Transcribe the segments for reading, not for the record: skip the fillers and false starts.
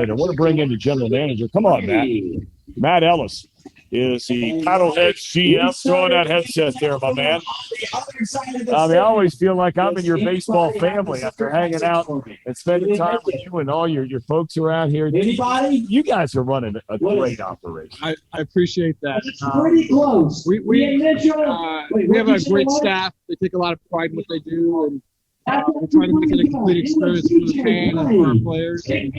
I want to bring in the general manager. Come on, Matt. Matt Ellis is the PaddleHeads GM. Throwing that headset there, my man. I always feel like I'm in your baseball family after hanging out and spending time with you and all your folks around here. You guys are running a great operation. I appreciate that. Pretty close. We have a great staff. They take a lot of pride in what they do, and we're trying to make it a complete experience for the fans and for our players. I appreciate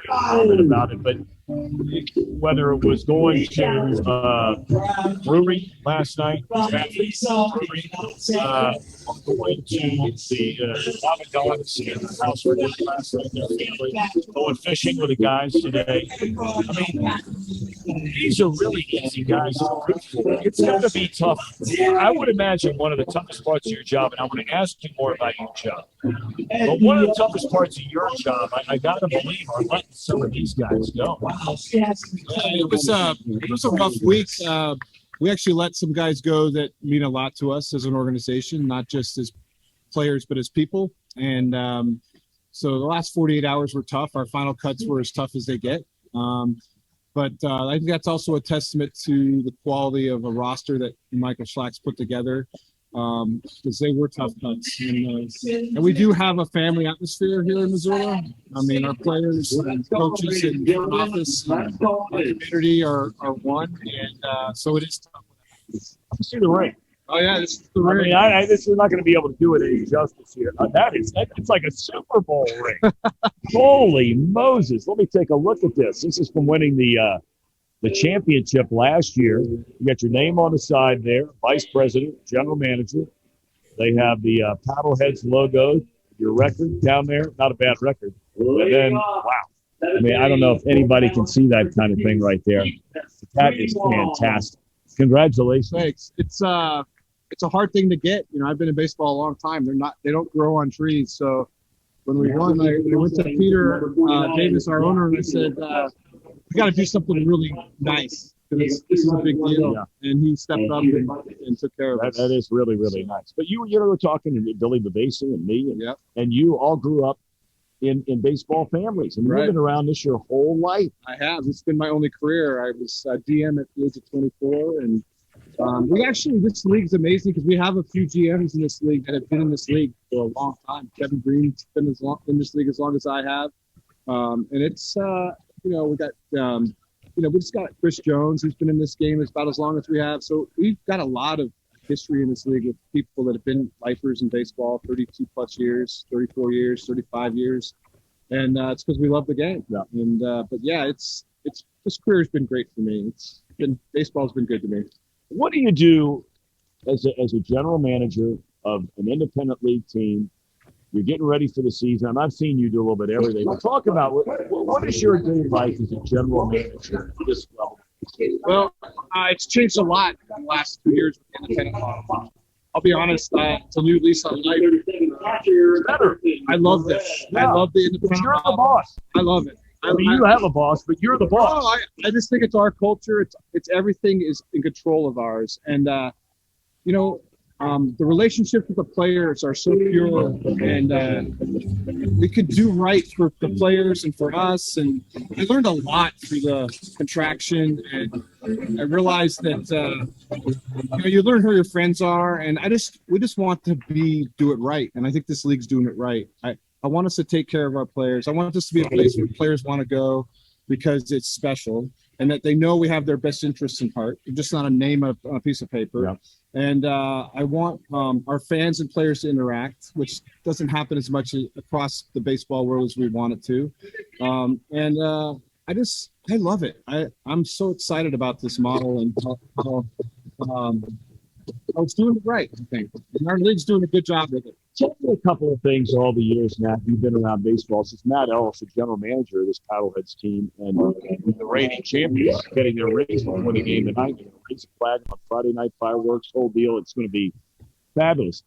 that. About it, but whether it was going to brewery last night, going to the Mama Dogs in the house we did last night, going fishing with the guys today. These are really easy guys. It's going to be tough. I would imagine one of the toughest parts of your job, and I want to ask you more about your job. But one of the toughest parts of your job, I got to believe, are letting some of these guys go. It was a rough week. We actually let some guys go that mean a lot to us as an organization, not just as players, but as people. And so the last 48 hours were tough. Our final cuts were as tough as they get. But I think that's also a testament to the quality of a roster that Michael Schlack's put together, because they were tough cuts. And we do have a family atmosphere here in Missoula. Our players and coaches and front office and the community are one. And so it is tough. See the ring. Oh, yeah, this is the ring. This is not going to be able to do it any justice here. It's like a Super Bowl ring. Holy Moses. Let me take a look at this. This is from winning the championship last year. You got your name on the side there, vice president, general manager. They have the PaddleHeads logo, your record down there. Not a bad record. And then, wow. I don't know if anybody can see that kind of thing right there. That is fantastic. Congratulations. Thanks. It's a hard thing to get. I've been in baseball a long time. They don't grow on trees. So when we won, I went to Peter Davis, our owner, and I said, we got to do something really nice. This is a big deal. Yeah. And he stepped up and took care of us. That is really, really nice. But you were talking to Billy Bavasi and me, and you all grew up in baseball families. And you've been around this your whole life. I have. It's been my only career. I was DM at the age of 24. And this league's amazing because we have a few GMs in this league that have been in this league for a long time. Kevin Green's been in this league as long as I have. And it's, we got, we just got Chris Jones, who's been in this game about as long as we have. So we've got a lot of history in this league with people that have been lifers in baseball, 32 plus years, 34 years, 35 years. And it's because we love the game. Yeah. And, this career's been great for me. Baseball's been good to me. What do you do as a general manager of an independent league team? You're getting ready for the season, and I've seen you do a little bit of everything. But talk about what is your day like as a general manager at this level? Well, it's changed a lot in the last 2 years with the independent model. I'll be honest, it's a new lease on life. I love this. Yeah. I love the independent model. You're the boss. I love it. You have a boss, but you're the boss. No, I just think it's our culture. It's everything is in control of ours. And, the relationships with the players are so pure, and we could do right for the players and for us. And I learned a lot through the contraction, and I realized that you learn who your friends are, and we just want to do it right. And I think this league's doing it right. I want us to take care of our players. I want this to be a place where players want to go because it's special, and that they know we have their best interests in heart. It's just not a name on a piece of paper. Yeah. And I want our fans and players to interact, which doesn't happen as much across the baseball world as we want it to. I love it. I'm so excited about this model and how it's doing it right, I think. And our league's doing a good job with it. Tell me a couple of things all the years now you've been around baseball. Since Matt Ellis, the general manager of this PaddleHeads team, and the reigning champions getting their rings before the game tonight, raise a flag on Friday night, fireworks, whole deal. It's going to be fabulous.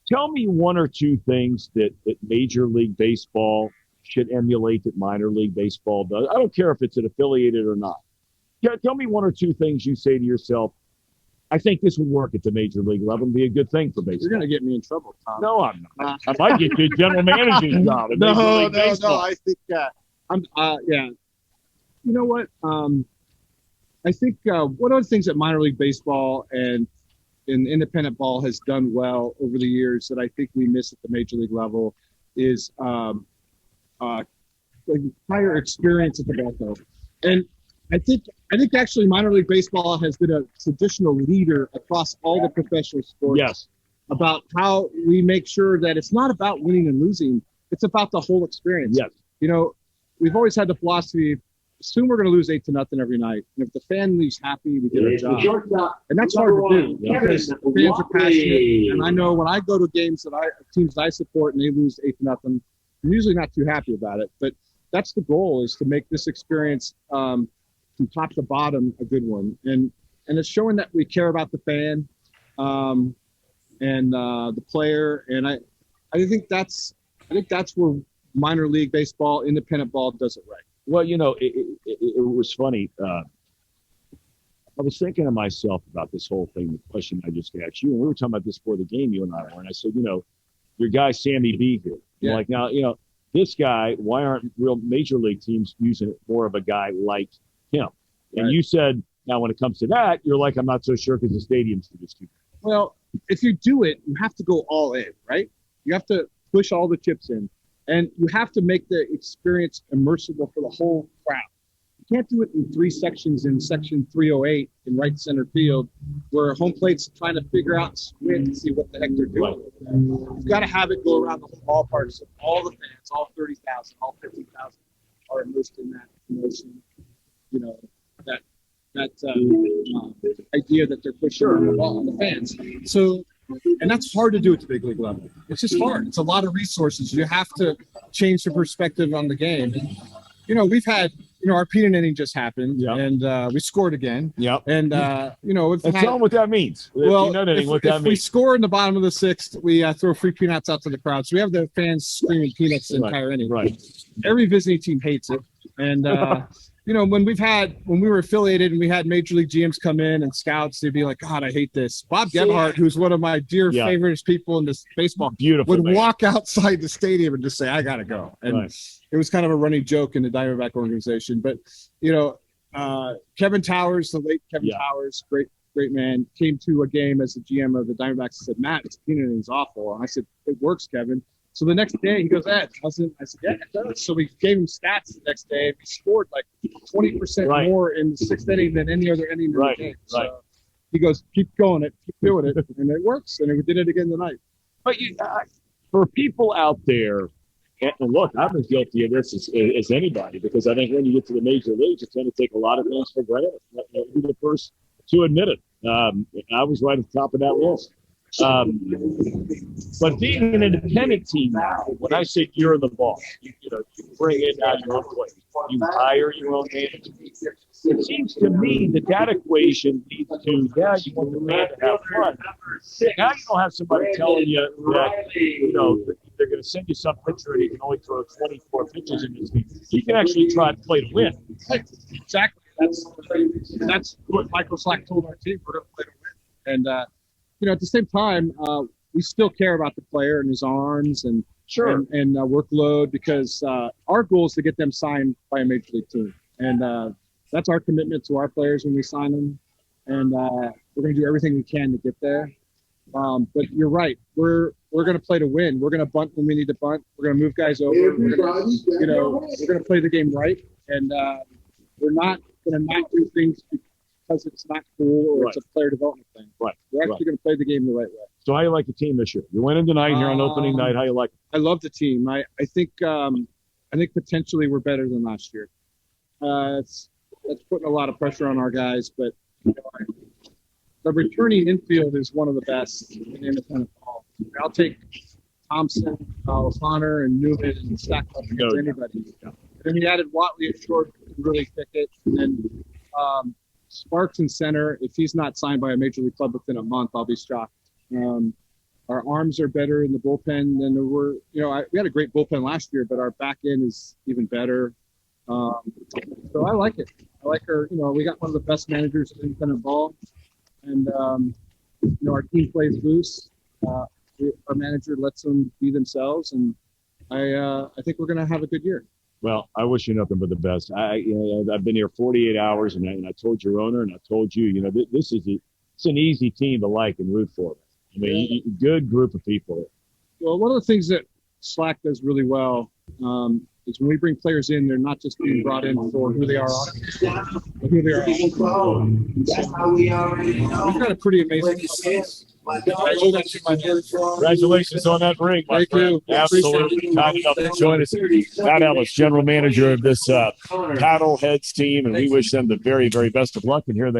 Tell me one or two things that Major League Baseball should emulate that minor league baseball does. I don't care if it's an affiliated or not. Tell me one or two things you say to yourself, I think this would work at the major league level and be a good thing for baseball. You're going to get me in trouble, Tom. No, I'm not. I might get you a general manager's job. No. I think yeah. You know what? I think one of the things that minor league baseball and in independent ball has done well over the years that I think we miss at the major league level is like higher experience at the ball field. And I think actually minor league baseball has been a traditional leader across all the professional sports. Yes. About how we make sure that it's not about winning and losing. It's about the whole experience. Yes. You know, we've always had the philosophy, assume we're going to lose 8-0 every night. And if the fan leaves happy, we did our job. And that's hard to do because fans are passionate. And I know when I go to games teams that I support and they lose 8-0, I'm usually not too happy about it. But that's the goal, is to make this experience from top to bottom a good one. And it's showing that we care about the fan and the player. And I think that's where minor league baseball, independent ball does it right. Well, you know, it was funny. I was thinking to myself about this whole thing, the question I just asked you, and we were talking about this before the game, you and I were, and I said, you know, your guy Sammy B here. Yeah. Like, now, you know, this guy, why aren't real major league teams using more of a guy like him? And right. You said, now when it comes to that, you're like, I'm not so sure because the stadiums are just too. Well, if you do it, you have to go all in, right? You have to push all the chips in. And you have to make the experience immersive for the whole crowd. You can't do it in 3 sections in section 308 in right center field, where home plate's trying to figure out squint to see what the heck they're doing. You've got to have it go around the whole ballpark so all the fans, all 30,000, all 50,000 are immersed in that emotion. You know, that idea that they're pushing the ball on the fans. So. And that's hard to do at the big league level. It's just hard. It's a lot of resources. You have to change the perspective on the game. And, you know, we've had, you know, our peanut inning just happened, and we scored again. Yep. And, you know, tell them what that means. Well, if we score in the bottom of the 6th, we throw free peanuts out to the crowd. So we have the fans screaming peanuts the entire inning. Right. Every visiting team hates it. And, you know, when we were affiliated and we had major league GMs come in and scouts, they'd be like, God, I hate this. Bob Gebhardt, who's one of my dear favorite people in this baseball, would walk outside the stadium and just say, I got to go. And it was kind of a running joke in the Diamondback organization. But, you know, Kevin Towers, the late Kevin Towers, great man, came to a game as the GM of the Diamondbacks and said, Matt, this peanut inning is awful. And I said, it works, Kevin. So the next day he goes, Ed, I said, yeah, it does. So we gave him stats the next day, and we scored like 20% more in the 6th inning than any other inning in the game. So he goes, keep going it, keep doing it, and it works. And we did it again tonight. But for people out there, and look, I've been guilty of this as anybody, because I think when you get to the major leagues, you tend to take a lot of things for granted. I'll be the first to admit it. I was right at the top of that list. But being an independent team now, when I say you're the boss, you bring in now your own players, you hire your own managers. It seems to me that equation leads to, you want the man to have fun. Now you don't have somebody telling you that, you know, they're going to send you some pitcher and you can only throw 24 pitches in this game. You can actually try and play to win. Exactly. That's what Michael Slack told our team. We're going to play to win. And, you know, at the same time, we still care about the player and his arms and workload, because our goal is to get them signed by a major league team, and that's our commitment to our players when we sign them. And we're going to do everything we can to get there. But you're right. We're going to play to win. We're going to bunt when we need to bunt. We're going to move guys over. We're going to play the game right, and we're not going to not do things because it's not cool or it's a player development thing. Right. We're actually going to play the game the right way. So how you like the team this year? You're winning tonight here on opening night. How you like it? I love the team. I think potentially we're better than last year. That's putting a lot of pressure on our guys, but the returning infield is one of the best in independent ball. I'll take Thompson, O'Connor, and Newman and stack up against anybody. And then we added Watley at short, who can really kick it, and then Sparks in center. If he's not signed by a major league club within a month, I'll be shocked. Our arms are better in the bullpen than there were. You know, we had a great bullpen last year, but our back end is even better. So I like it. I like our. You know, we got one of the best managers in independent ball. and our team plays loose. Our manager lets them be themselves, and I think we're going to have a good year. Well, I wish you nothing but the best. I've been here 48 hours, and I told your owner, and I told you, this is it's an easy team to like and root for. I mean, good group of people. Well, one of the things that Slack does really well is when we bring players in, they're not just being brought in for who they are on, but who they are on. That's how we already know. We've got a pretty amazing offense. Congratulations on that ring, my friend. Absolutely. Kind enough to join us. Matt Ellis, general manager of this PaddleHeads team, and we wish them the very, very best of luck. And here they are.